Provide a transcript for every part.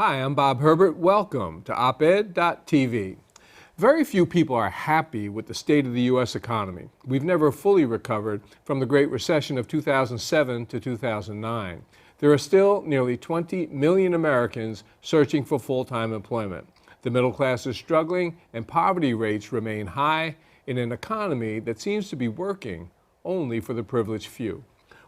Hi, I'm Bob Herbert. Welcome to OpEd.tv. Very few people are happy with the state of the U.S. economy. We've never fully recovered from the Great Recession of 2007 to 2009. There are still nearly 20 million Americans searching for full-time employment. The middle class is struggling, and poverty rates remain high in an economy that seems to be working only for the privileged few.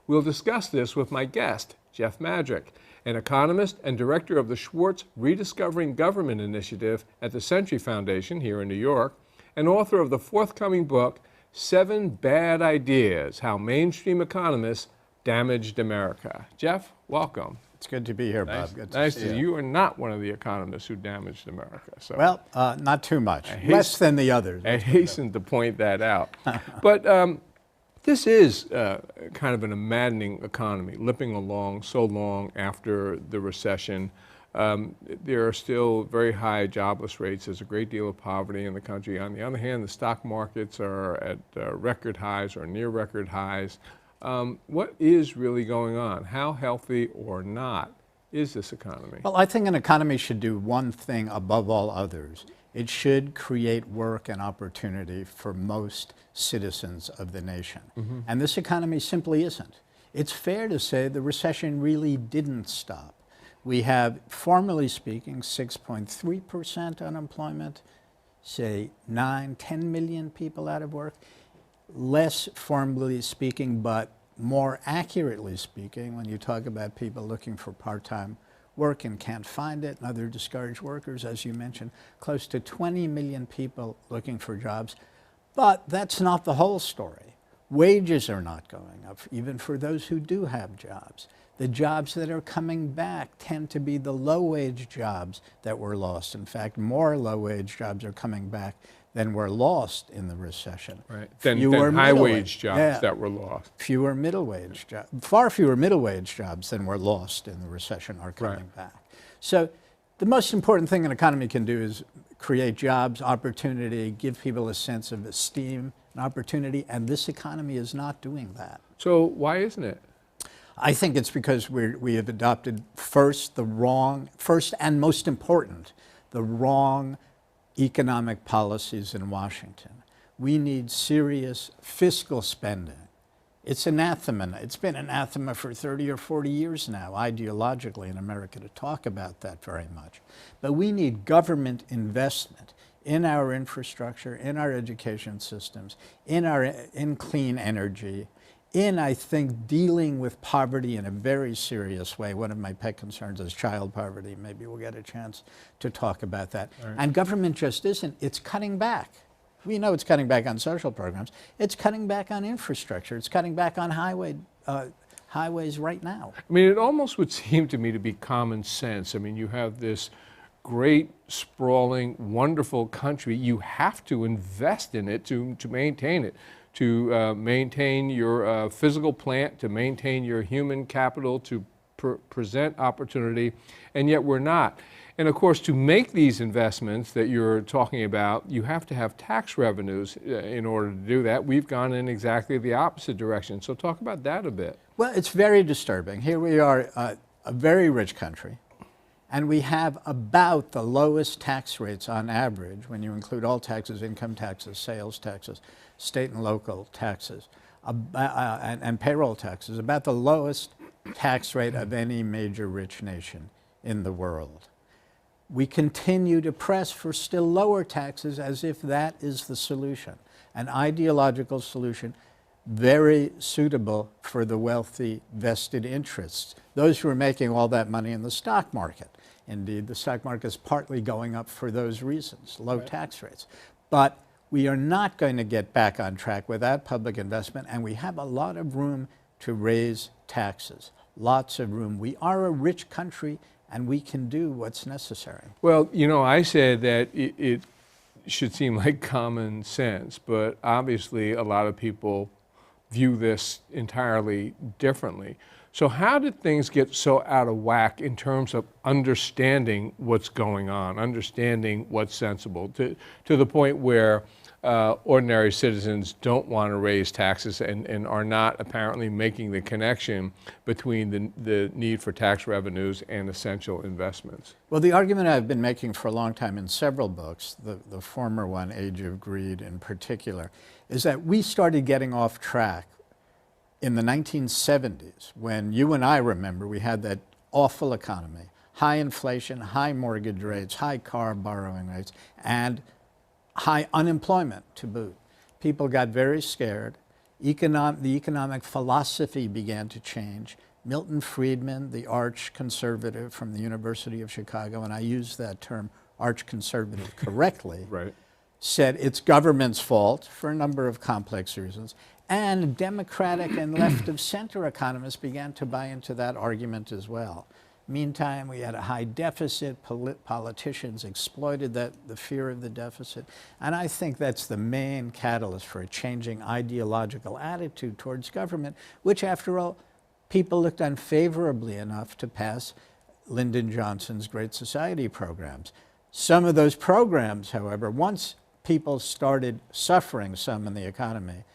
We'll discuss this with my guest, Jeff Madrick, an economist and director of the Schwartz Rediscovering Government Initiative at the Century Foundation here in New York, and author of the forthcoming book, 7 Bad Ideas: How Mainstream Economists Damaged America. Jeff, welcome. It's good to be here, Bob. Good to nice see to see you. You are not one of the economists who damaged America. So well, not too much. Less than the others. I hasten to point that out. But this is kind of a maddening economy, limping along so long after the recession. There are still very high jobless rates. There's a great deal of poverty in the country. On the other hand, the stock markets are at record highs or near record highs. What is really going on? How healthy or not is this economy? Well, I think an economy should do one thing above all others. It should create work and opportunity for most citizens of the nation. Mm-hmm. And this economy simply isn't. It's fair to say the recession really didn't stop. We have, formally speaking, 6.3% unemployment, say 10 million people out of work. Less formally speaking, but more accurately speaking, when you talk about people looking for part-time work and can't find it, and other discouraged workers, as you mentioned, close to 20 million people looking for jobs. But that's not the whole story. Wages are not going up, even for those who do have jobs. The jobs that are coming back tend to be the low-wage jobs that were lost. In fact, more low-wage jobs are coming back than were lost in the recession. Right. Than high-wage jobs that were lost. Fewer middle-wage jobs. Far fewer middle-wage jobs than were lost in the recession are coming back. So the most important thing an economy can do is create jobs, opportunity, give people a sense of esteem and opportunity, and this economy is not doing that. So why isn't it? I think it's because we have adopted first and most important, the wrong economic policies in Washington. We need serious fiscal spending. It's anathema. It's been anathema for 30 or 40 years now, ideologically in America, to talk about that very much. But we need government investment in our infrastructure, in our education systems, in clean energy, I think, dealing with poverty in a very serious way. One of my pet concerns is child poverty. Maybe we'll get a chance to talk about that. Right. And government just isn't. It's cutting back. We know it's cutting back on social programs. It's cutting back on infrastructure. It's cutting back on highways right now. I mean, it almost would seem to me to be common sense. I mean, you have this great, sprawling, wonderful country. You have to invest in it to maintain it. To maintain your physical plant, to maintain your human capital, to present opportunity, and yet we're not. And of course, to make these investments that you're talking about, you have to have tax revenues in order to do that. We've gone in exactly the opposite direction. So talk about that a bit. Well, it's very disturbing. Here we are, a very rich country, and we have about the lowest tax rates on average, when you include all taxes, income taxes, sales taxes, state and local taxes, and payroll taxes, about the lowest tax rate of any major rich nation in the world. We continue to press for still lower taxes as if that is the solution, an ideological solution very suitable for the wealthy vested interests, those who are making all that money in the stock market. Indeed, the stock market is partly going up for those reasons, low tax rates. But we are not going to get back on track without public investment, and we have a lot of room to raise taxes, lots of room. We are a rich country, and we can do what's necessary. Well, you know, I said that it should seem like common sense, but obviously a lot of people view this entirely differently. So how did things get so out of whack in terms of understanding what's going on, understanding what's sensible, to the point where ordinary citizens don't want to raise taxes and are not apparently making the connection between the need for tax revenues and essential investments. Well, the argument I've been making for a long time in several books, the former one, Age of Greed in particular, is that we started getting off track in the 1970s when you and I remember we had that awful economy, high inflation, high mortgage rates, high car borrowing rates, and high unemployment to boot. People got very scared. The economic philosophy began to change. Milton Friedman, the arch conservative from the University of Chicago, and I use that term arch conservative correctly, Right. said it's government's fault for a number of complex reasons. And Democratic and left of center economists began to buy into that argument as well. Meantime, we had a high deficit. Politicians exploited the fear of the deficit. And I think that's the main catalyst for a changing ideological attitude towards government, which, after all, people looked unfavorably enough to pass Lyndon Johnson's Great Society programs. Some of those programs, however, once people started suffering some in the economy,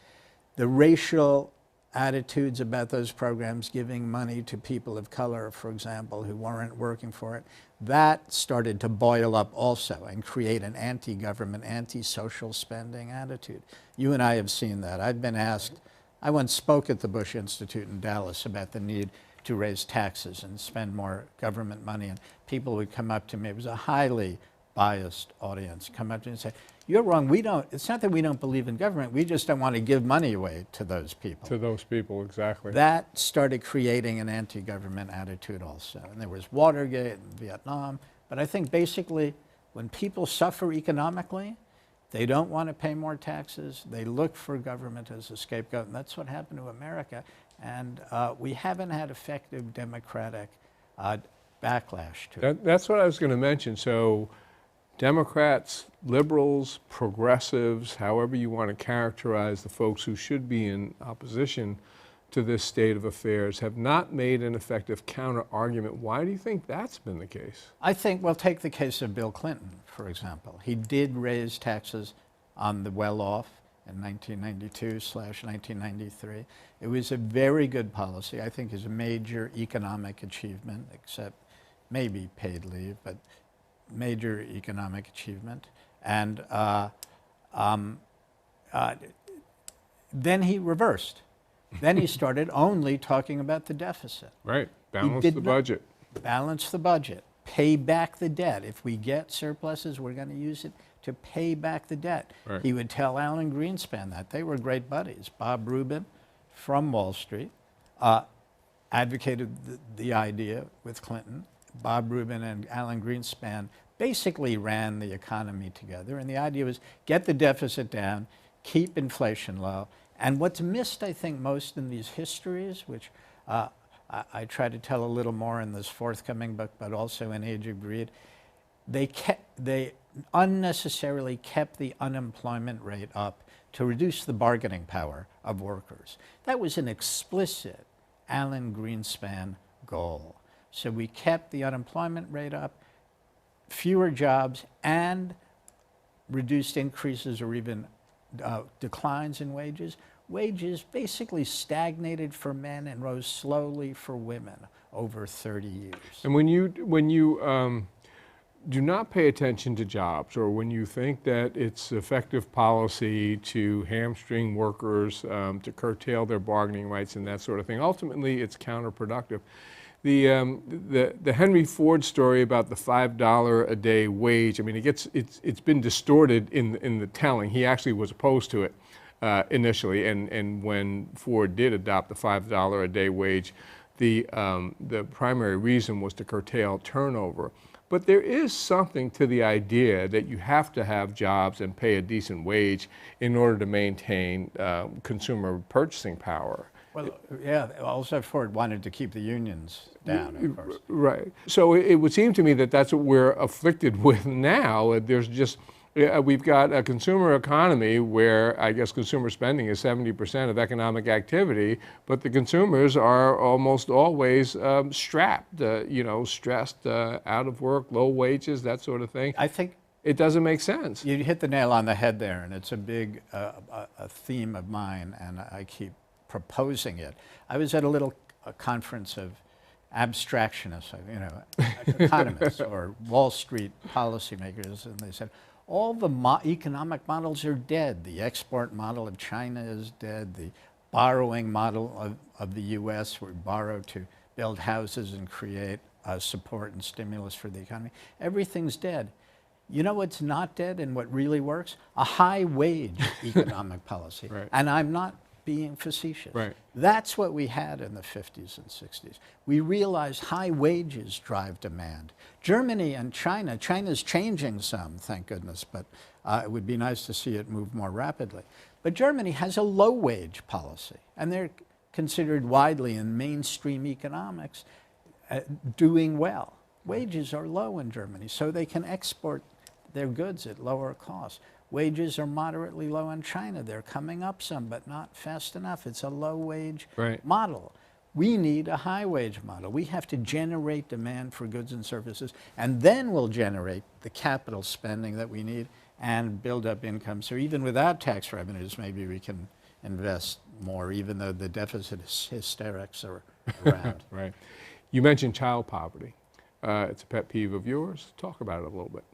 the racial attitudes about those programs, giving money to people of color, for example, who weren't working for it, that started to boil up also and create an anti-government, anti-social spending attitude. You and I have seen that. I've been asked, I once spoke at the Bush Institute in Dallas about the need to raise taxes and spend more government money, and people would come up to me, it was a highly biased audience, come up to me and say, you're wrong, it's not that we don't believe in government, we just don't want to give money away to those people. To those people, exactly. That started creating an anti-government attitude also. And there was Watergate and Vietnam, but I think basically when people suffer economically, they don't want to pay more taxes, they look for government as a scapegoat, and that's what happened to America. And we haven't had effective democratic backlash to it. That's what I was going to mention. So Democrats, liberals, progressives, however you want to characterize the folks who should be in opposition to this state of affairs, have not made an effective counter-argument. Why do you think that's been the case? I think, well, take the case of Bill Clinton, for example. He did raise taxes on the well-off in 1992/1993. It was a very good policy. I think is a major economic achievement, except maybe paid leave, but major economic achievement. And then he reversed. Then he started only talking about the deficit. Right, balance the budget. Balance the budget, pay back the debt. If we get surpluses, we're going to use it to pay back the debt. Right. He would tell Alan Greenspan that. They were great buddies. Bob Rubin from Wall Street advocated the idea with Clinton. Bob Rubin and Alan Greenspan basically ran the economy together, and the idea was get the deficit down, keep inflation low. And what's missed, I think, most in these histories, which I try to tell a little more in this forthcoming book, but also in Age of Greed, they unnecessarily kept the unemployment rate up to reduce the bargaining power of workers. That was an explicit Alan Greenspan goal. So we kept the unemployment rate up, fewer jobs, and reduced increases or even declines in wages. Wages basically stagnated for men and rose slowly for women over 30 years. And when you do not pay attention to jobs, or when you think that it's effective policy to hamstring workers, to curtail their bargaining rights and that sort of thing, ultimately it's counterproductive. The Henry Ford story about the $5 a day wage, I mean, it's been distorted in the telling. He actually was opposed to it initially, and when Ford did adopt the $5 a day wage, the primary reason was to curtail turnover. But there is something to the idea that you have to have jobs and pay a decent wage in order to maintain consumer purchasing power. Well, yeah, also Ford wanted to keep the unions down, of course. Right. So it would seem to me that that's what we're afflicted with now. There's just, we've got a consumer economy where I guess consumer spending is 70% of economic activity, but the consumers are almost always strapped, stressed, out of work, low wages, that sort of thing. I think It doesn't make sense. You hit the nail on the head there, and it's a big a theme of mine, and I keep proposing it. I was at a little conference of abstractionists, economists or Wall Street policymakers, and they said, all the economic models are dead. The export model of China is dead. The borrowing model of the US, where we borrow to build houses and create support and stimulus for the economy. Everything's dead. You know what's not dead and what really works? A high wage economic policy. Right. And I'm not being facetious. Right. That's what we had in the 50s and 60s. We realized high wages drive demand. Germany and China's changing some, thank goodness, but it would be nice to see it move more rapidly. But Germany has a low wage policy, and they're considered widely in mainstream economics doing well. Wages are low in Germany, so they can export their goods at lower costs. Wages are moderately low in China. They're coming up some, but not fast enough. It's a low-wage model. We need a high-wage model. We have to generate demand for goods and services, and then we'll generate the capital spending that we need and build up income. So even without tax revenues, maybe we can invest more, even though the deficit hysterics are around. Right. You mentioned child poverty. It's a pet peeve of yours. Talk about it a little bit.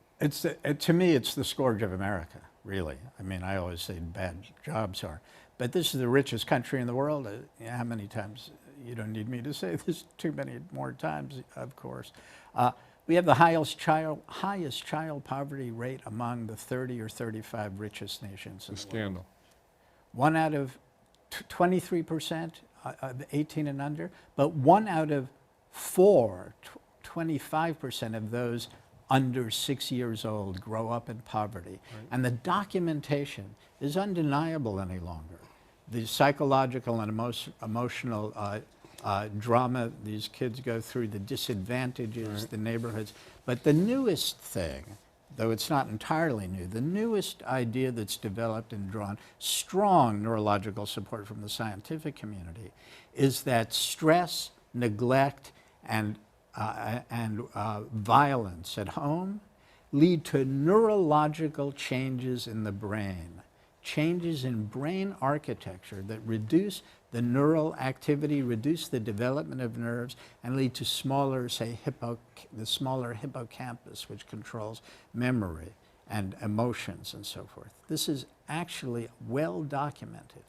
To me, it's the scourge of America, really. I mean, I always say bad jobs are. But this is the richest country in the world. How many times? You don't need me to say this too many more times, of course. We have the highest child poverty rate among the 30 or 35 richest nations in the world. Scandal. 1 out of 23% of 18 and under, but 1 out of 4, 25% of those under 6 years old grow up in poverty. Right. And the documentation is undeniable any longer. The psychological and emotional drama these kids go through, the disadvantages, the neighborhoods. But the newest thing, though it's not entirely new, the newest idea that's developed and drawn strong neurological support from the scientific community is that stress, neglect, and violence at home lead to neurological changes in the brain, changes in brain architecture that reduce the neural activity, reduce the development of nerves, and lead to smaller, say, the smaller hippocampus, which controls memory and emotions and so forth. This is actually well documented.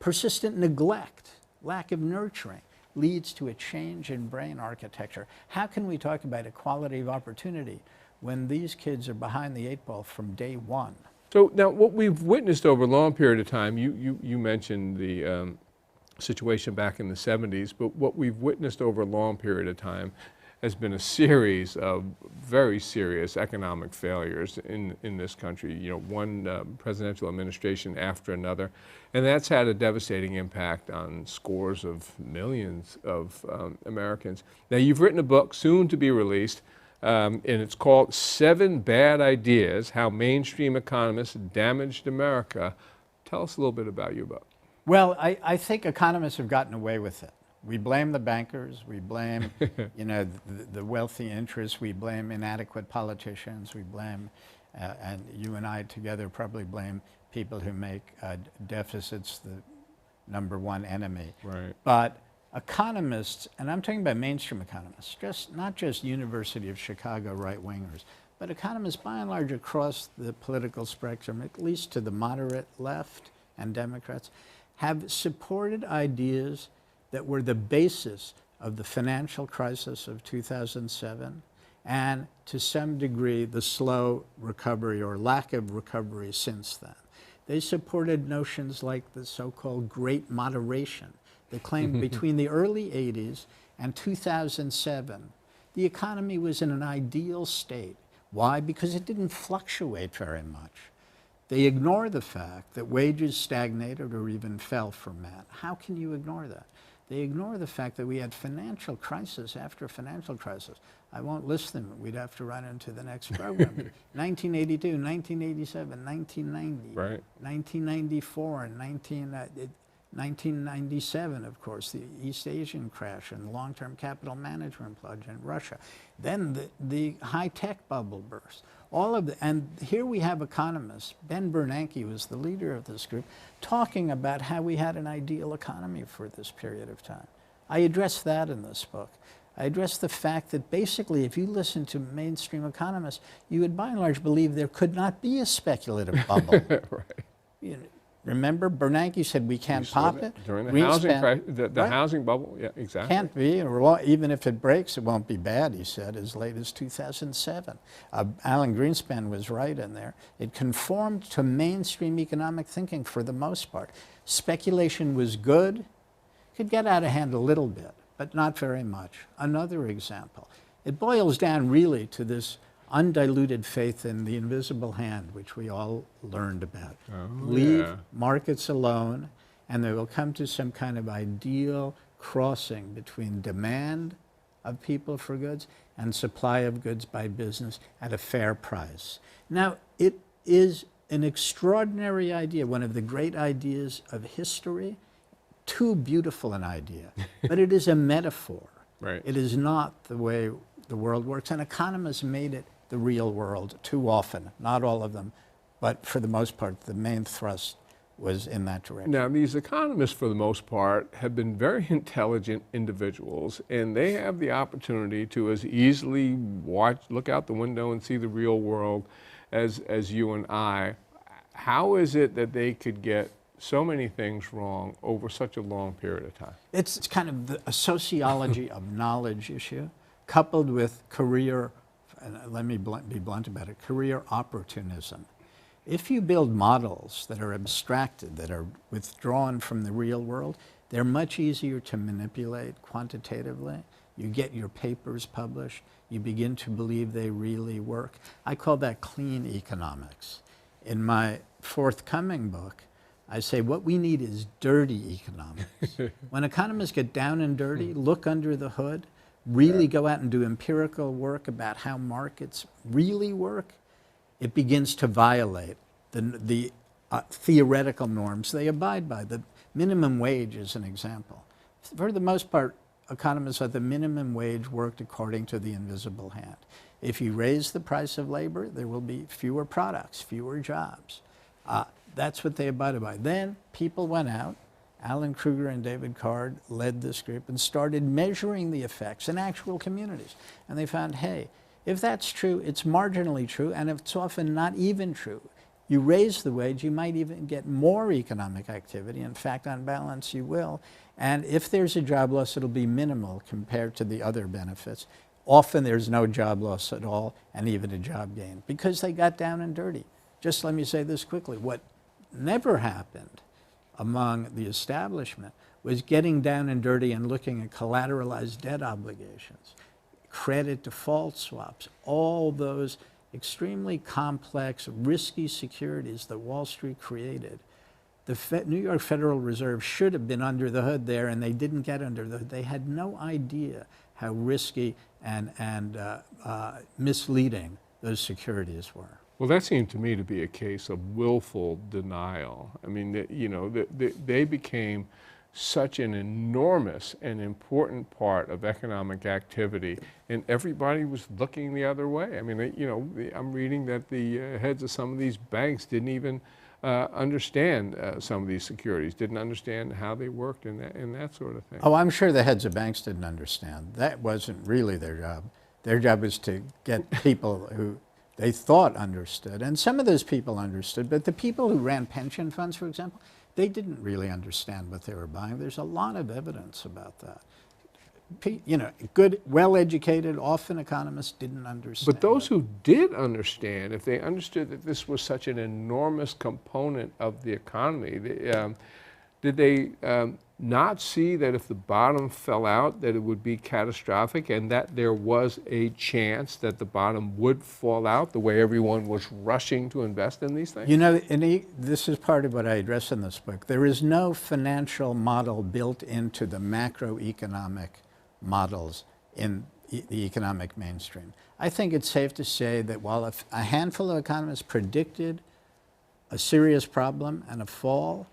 Persistent neglect, lack of nurturing, leads to a change in brain architecture. How can we talk about equality of opportunity when these kids are behind the 8 ball from day one? So now what we've witnessed over a long period of time, you mentioned the situation back in the 70s, but what we've witnessed over a long period of time has been a series of very serious economic failures in this country, one presidential administration after another. And that's had a devastating impact on scores of millions of Americans. Now, you've written a book, soon to be released, and it's called 7 Bad Ideas, How Mainstream Economists Damaged America. Tell us a little bit about your book. Well, I think economists have gotten away with it. We blame the bankers, we blame the wealthy interests, we blame inadequate politicians, we blame, and you and I together probably blame people who make deficits the #1 enemy. Right. But economists, and I'm talking about mainstream economists, not just University of Chicago right-wingers, but economists by and large across the political spectrum, at least to the moderate left and Democrats, have supported ideas that were the basis of the financial crisis of 2007 and to some degree the slow recovery or lack of recovery since then. They supported notions like the so-called Great Moderation that claimed between the early 80s and 2007, the economy was in an ideal state. Why? Because it didn't fluctuate very much. They ignore the fact that wages stagnated or even fell for men. How can you ignore that? They ignore the fact that we had financial crisis after financial crisis. I won't list them. We'd have to run into the next program. 1982, 1987, 1990, right. 1994, and 1997, of course, the East Asian crash and long-term capital management plunge in Russia. Then the high-tech bubble burst. And here we have economists, Ben Bernanke was the leader of this group, talking about how we had an ideal economy for this period of time. I address that in this book. I address the fact that basically if you listen to mainstream economists, you would by and large believe there could not be a speculative bubble. Right. You know, remember, Bernanke said we can't pop it. During the housing crisis, the housing bubble, yeah, exactly. Can't be, or even if it breaks, it won't be bad, he said, as late as 2007. Alan Greenspan was right in there. It conformed to mainstream economic thinking for the most part. Speculation was good, could get out of hand a little bit, but not very much. Another example. It boils down really to this undiluted faith in the invisible hand, which we all learned about. Leave markets alone, and they will come to some kind of ideal crossing between demand of people for goods and supply of goods by business at a fair price. Now, it is an extraordinary idea, one of the great ideas of history. Too beautiful an idea, but it is a metaphor. Right. It is not the way the world works, and economists made it the real world too often. Not all of them, but for the most part, the main thrust was in that direction. Now, these economists, for the most part, have been very intelligent individuals, and they have the opportunity to as easily look out the window and see the real world as you and I. How is it that they could get so many things wrong over such a long period of time? It's kind of a sociology of knowledge issue, coupled with career, and let me be blunt about it, career opportunism. If you build models that are abstracted, that are withdrawn from the real world, they're much easier to manipulate quantitatively. You get your papers published, you begin to believe they really work. I call that clean economics. In my forthcoming book, I say what we need is dirty economics. When economists get down and dirty, look under the hood, really go out and do empirical work about how markets really work, it begins to violate the theoretical norms they abide by. The minimum wage is an example. For the most part, economists thought the minimum wage worked according to the invisible hand. If you raise the price of labor, there will be fewer products, fewer jobs. That's what they abided by. Then people went out, Alan Kruger and David Card led this group and started measuring the effects in actual communities. And they found, hey, if that's true, it's marginally true, and it's often not even true. You raise the wage, you might even get more economic activity. In fact, on balance, you will. And if there's a job loss, it'll be minimal compared to the other benefits. Often there's no job loss at all, and even a job gain, because they got down and dirty. Just let me say this quickly. What never happened among the establishment was getting down and dirty and looking at collateralized debt obligations, credit default swaps, all those extremely complex, risky securities that Wall Street created. The New York Federal Reserve should have been under the hood there, and they didn't get under the hood. They had no idea how risky and misleading those securities were. Well, that seemed to me to be a case of willful denial. I mean, they became such an enormous and important part of economic activity, and everybody was looking the other way. I mean, I'm reading that the heads of some of these banks didn't even understand some of these securities, didn't understand how they worked and that sort of thing. Oh, I'm sure the heads of banks didn't understand. That wasn't really their job. Their job was to get people who they thought understood, and some of those people understood, but the people who ran pension funds, for example, they didn't really understand what they were buying. There's a lot of evidence about that. Good, well-educated, often economists didn't understand. But those who did understand, if they understood that this was such an enormous component of the economy, did they not see that if the bottom fell out, that it would be catastrophic, and that there was a chance that the bottom would fall out the way everyone was rushing to invest in these things? This is part of what I address in this book. There is no financial model built into the macroeconomic models in the economic mainstream. I think it's safe to say that while a handful of economists predicted a serious problem and a fall,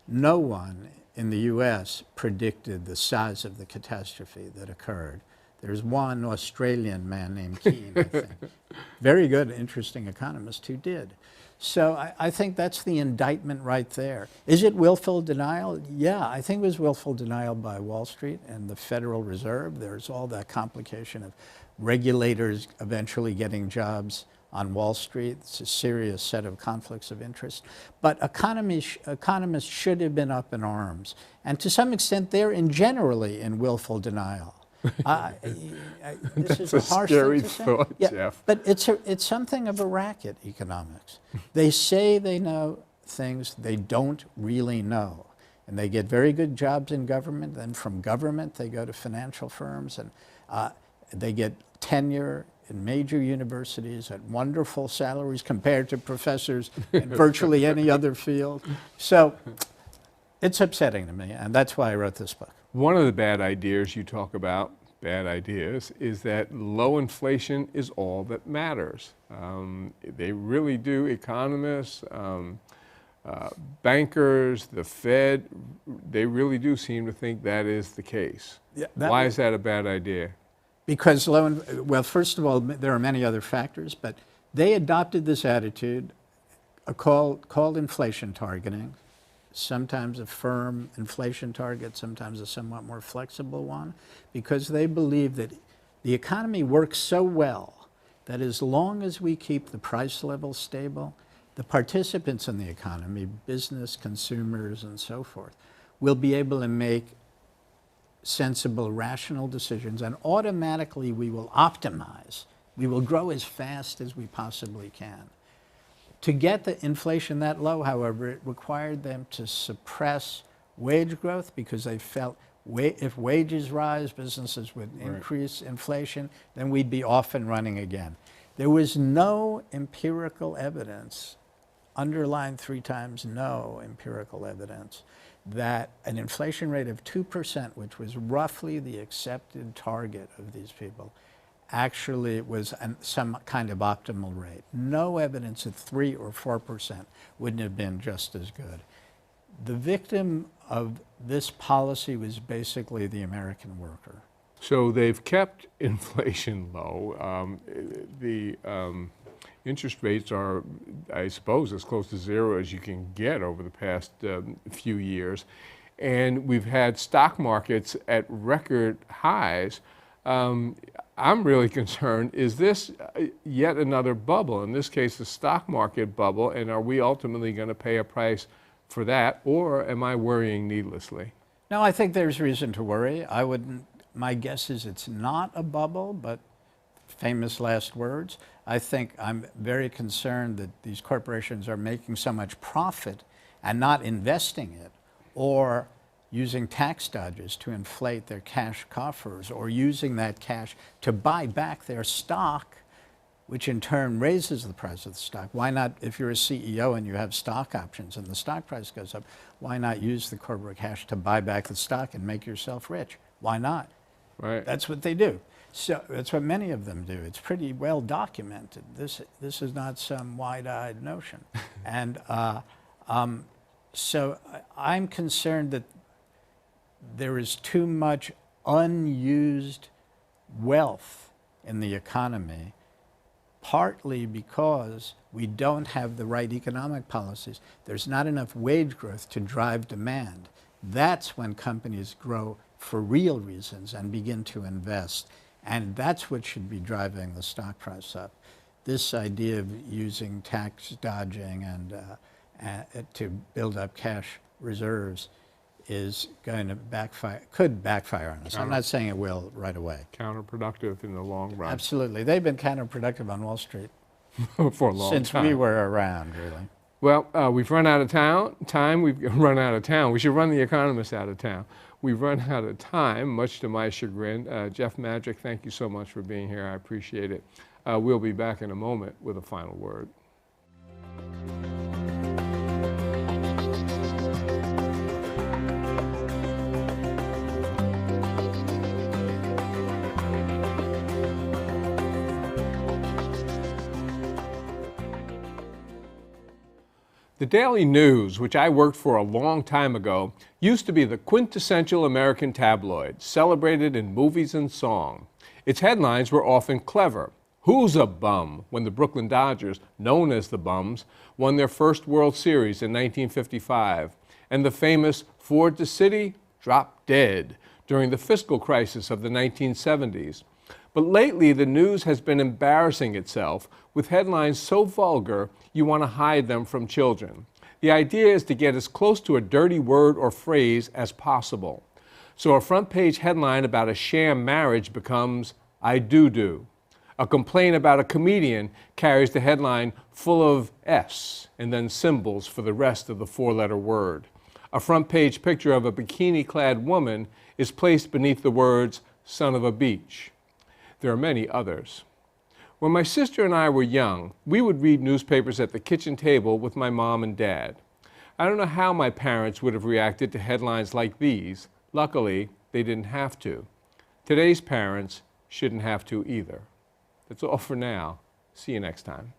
no one in the US predicted the size of the catastrophe that occurred. There's one Australian man named Keane, I think. Very good, interesting economist who did. So I think that's the indictment right there. Is it willful denial? Yeah, I think it was willful denial by Wall Street and the Federal Reserve. There's all that complication of regulators eventually getting jobs on Wall Street. It's a serious set of conflicts of interest. But economists should have been up in arms. And to some extent, they're generally in willful denial. This is a harsh scary thing to say. thought, Yeah, Jeff. but it's something of a racket, economics. They say they know things they don't really know. And they get very good jobs in government. Then from government, they go to financial firms. And they get tenure in major universities at wonderful salaries compared to professors in virtually any other field. So it's upsetting to me. And that's why I wrote this book. One of the bad ideas you talk about, bad ideas, is that low inflation is all that matters. They really do. Economists, bankers, the Fed, they really do seem to think that is the case. Yeah, Why is that a bad idea? Because well, first of all, there are many other factors, but they adopted this attitude called inflation targeting. Sometimes a firm inflation target, sometimes a somewhat more flexible one, because they believe that the economy works so well that as long as we keep the price level stable, the participants in the economy, business, consumers, and so forth, will be able to make sensible, rational decisions, and automatically we will optimize. We will grow as fast as we possibly can. To get the inflation that low, however, it required them to suppress wage growth because they felt if wages rise, businesses would increase inflation, then we'd be off and running again. There was no empirical evidence, underlined 3 times, no empirical evidence, that an inflation rate of 2%, which was roughly the accepted target of these people, actually was some kind of optimal rate. No evidence that 3 or 4% wouldn't have been just as good. The victim of this policy was basically the American worker. So they've kept inflation low. The interest rates are, I suppose, as close to zero as you can get over the past few years. And we've had stock markets at record highs. I'm really concerned, is this yet another bubble? In this case, the stock market bubble, and are we ultimately going to pay a price for that, or am I worrying needlessly? No, I think there's reason to worry. My guess is it's not a bubble, but famous last words. I think I'm very concerned that these corporations are making so much profit and not investing it, or using tax dodges to inflate their cash coffers, or using that cash to buy back their stock, which in turn raises the price of the stock. Why not, if you're a CEO and you have stock options and the stock price goes up, why not use the corporate cash to buy back the stock and make yourself rich? Why not? Right. That's what they do. So that's what many of them do. It's pretty well documented. This is not some wide-eyed notion. And so I'm concerned that there is too much unused wealth in the economy, partly because we don't have the right economic policies. There's not enough wage growth to drive demand. That's when companies grow for real reasons and begin to invest. And that's what should be driving the stock price up. This idea of using tax dodging and to build up cash reserves is going to backfire, could backfire on us. I'm not saying it will right away. Counterproductive in the long run. Absolutely. They've been counterproductive on Wall Street for a long since time. we were around, really. Well, we've run out of time. We've run out of town. We should run the Economists out of town. We've run out of time, much to my chagrin. Jeff Madrick, thank you so much for being here. I appreciate it. We'll be back in a moment with a final word. The Daily News, which I worked for a long time ago, used to be the quintessential American tabloid, celebrated in movies and song. Its headlines were often clever. Who's a bum? When the Brooklyn Dodgers, known as the Bums, won their first World Series in 1955, and the famous Ford to City dropped dead during the fiscal crisis of the 1970s. But lately, the news has been embarrassing itself with headlines so vulgar you want to hide them from children. The idea is to get as close to a dirty word or phrase as possible. So a front page headline about a sham marriage becomes, I do. A complaint about a comedian carries the headline full of S and then symbols for the rest of the four-letter word. A front page picture of a bikini-clad woman is placed beneath the words, son of a beach. There are many others. When my sister and I were young, we would read newspapers at the kitchen table with my mom and dad. I don't know how my parents would have reacted to headlines like these. Luckily, they didn't have to. Today's parents shouldn't have to either. That's all for now. See you next time.